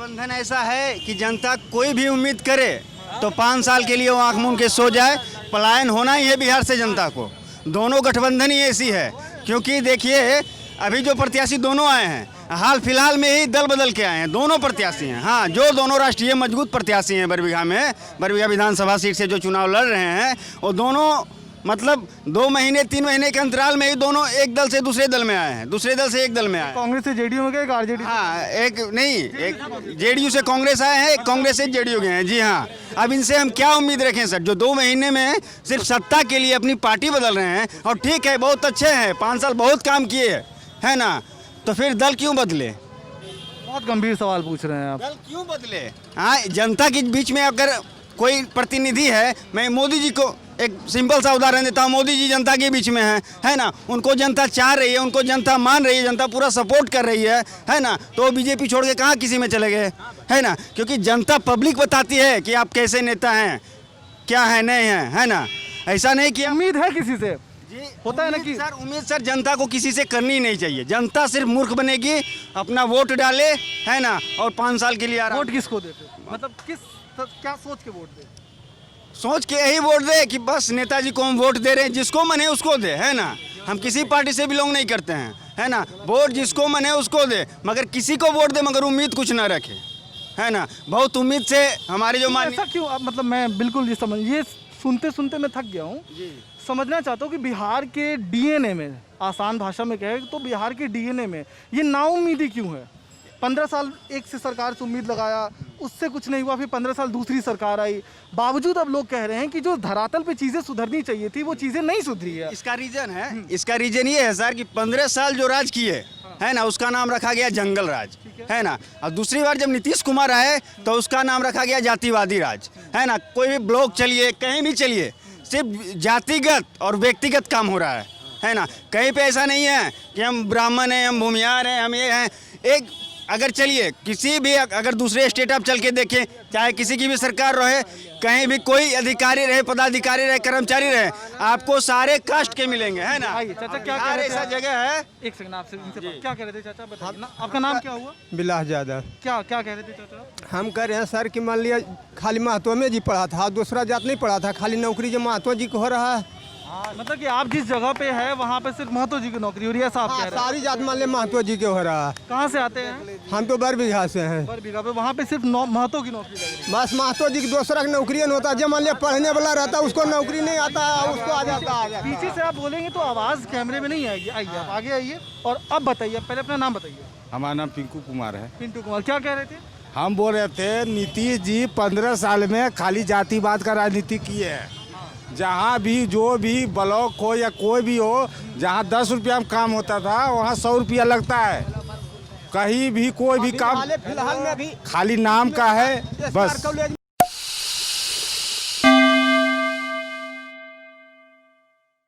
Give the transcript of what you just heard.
गठबंधन ऐसा है कि जनता कोई भी उम्मीद करे तो 5 साल के लिए वो आंख मूंद के सो जाए। पलायन होना ही है बिहार से जनता को। दोनों गठबंधन ही ऐसी है, क्योंकि देखिए अभी जो प्रत्याशी दोनों आए हैं हाल फिलहाल में ही दल बदल के आए हैं, दोनों प्रत्याशी हैं। हाँ, जो दोनों राष्ट्रीय मजबूत प्रत्याशी हैं बरबीघा विधानसभा सीट से जो चुनाव लड़ रहे हैं, वो दोनों मतलब 2 महीने 3 महीने के अंतराल में ही दोनों एक दल से दूसरे दल में आए हैं, दूसरे दल से एक दल में आए हैं। कांग्रेस से जेडीयू में गए, एक आरजेडी। हाँ, एक जेडीयू से कांग्रेस आए हैं, एक कांग्रेस से जेडीयू गए हैं। जी हाँ, अब इनसे हम क्या उम्मीद रखें सर, जो 2 महीने में सिर्फ सत्ता के लिए अपनी पार्टी बदल रहे हैं। और ठीक है, बहुत अच्छे हैं, 5 साल बहुत काम किए है ना, तो फिर दल क्यों बदले? बहुत गंभीर सवाल पूछ रहे हैं आप। दल क्यों बदले? हाँ, जनता के बीच में अगर कोई प्रतिनिधि है, मैं मोदी जी को एक सिंपल सा उदाहरण देता हूँ। मोदी जी जनता के बीच में है ना, उनको जनता चाह रही है, उनको जनता मान रही है, जनता पूरा सपोर्ट कर रही है ना, तो वो बीजेपी छोड़ के कहाँ किसी में चले गए, है ना, क्योंकि जनता पब्लिक बताती है कि आप कैसे नेता हैं, क्या है नहीं है, है ना। ऐसा नहीं कि उम्मीद है किसी से, होता है ना कि उम्मीद सर जनता को किसी से करनी ही नहीं चाहिए। जनता सिर्फ मूर्ख बनेगी, अपना वोट डाले, है ना, और 5 साल के लिए आराम। वोट किसको देते, मतलब क्या सोच के वोट दे? सोच के यही वोट दे कि बस नेताजी को हम वोट दे रहे हैं, जिसको मने उसको दे, है ना। हम किसी पार्टी से बिलोंग नहीं करते हैं, है ना। वोट जिसको मने उसको दे, मगर किसी को वोट दे मगर उम्मीद कुछ ना रखे, है ना। बहुत उम्मीद से हमारे जो ऐसा क्यों? अब मतलब मैं बिल्कुल ये सुनते सुनते मैं थक गया हूँ। समझना चाहता हूँ कि बिहार के डीएनए में, आसान भाषा में कहे तो बिहार के डीएनए में ये नाउम्मीदी क्यों है? 15 साल एक से सरकार से उम्मीद लगाया, उससे कुछ नहीं हुआ, फिर 15 साल दूसरी सरकार आई, बावजूद अब लोग कह रहे हैं कि जो धरातल पे चीज़ें सुधरनी चाहिए थी वो चीज़ें नहीं सुधरी है। इसका रीजन ये है सर कि 15 साल जो राज किए, है ना, उसका नाम रखा गया जंगल राज, है ना। और दूसरी बार जब नीतीश कुमार आए तो उसका नाम रखा गया जातिवादी राज, है ना। कोई भी ब्लॉक चलिए, कहीं भी चलिए, सिर्फ जातिगत और व्यक्तिगत काम हो रहा है ना। कहीं पे ऐसा नहीं है कि हम ब्राह्मण हैं, हम भूमियार हैं, हम ये हैं। एक अगर चलिए किसी भी, अगर दूसरे स्टेट आप चल के देखें, चाहे किसी की भी सरकार रहे, कहीं भी कोई अधिकारी रहे, पदाधिकारी रहे, कर्मचारी रहे, आपको सारे कास्ट के मिलेंगे, है ना। चाचा क्या कह रहे थे? ऐसा जगह है। एक सेकंड, आपसे क्या कह रहे थे चाचा, बताइए ना। आपका नाम क्या हुआ? बिलास यादव। क्या कह रहे थे चाचा? हम कह रहे हैं सर कि मान लिया खाली महतो में जी पढ़ा था, दूसरा जात नहीं पढ़ा था, खाली नौकरी जो महतो जी को हो रहा है। मतलब कि आप जिस जगह पे है वहाँ पे सिर्फ महतो जी की नौकरी हो रही है, ऐसा आप कह रहे हैं? सारी जात मान लिया महतो जी के हो रहा है। कहाँ से आते हैं? हम तो बरबीघा से हैं। बरबीघा पे वहाँ पे सिर्फ महतो की नौकरी लग रही है। बस महतो जी की दूसरा की नौकरी नहीं होता, जब मान लिया पढ़ने वाला रहता उसको नौकरी नहीं आता, उसको आ जाता है। पीछे से आप बोलेंगे तो आवाज़ कैमरे में नहीं आएगी। आइए आप आगे आइए और अब बताइए, पहले अपना नाम बताइए। हमारा नाम पिंकू कुमार है। पिंटू कुमार, क्या कह रहे थे? हम बोल रहे थे नीतीश जी 15 साल में खाली जातिवाद का राजनीति किए हैं। जहाँ भी जो भी ब्लॉक हो या कोई भी हो, जहाँ 10 रुपया में काम होता था वहाँ 100 रुपया लगता है। कहीं भी कोई भी काम फिलहाल में भी खाली नाम का है बस। कॉलेज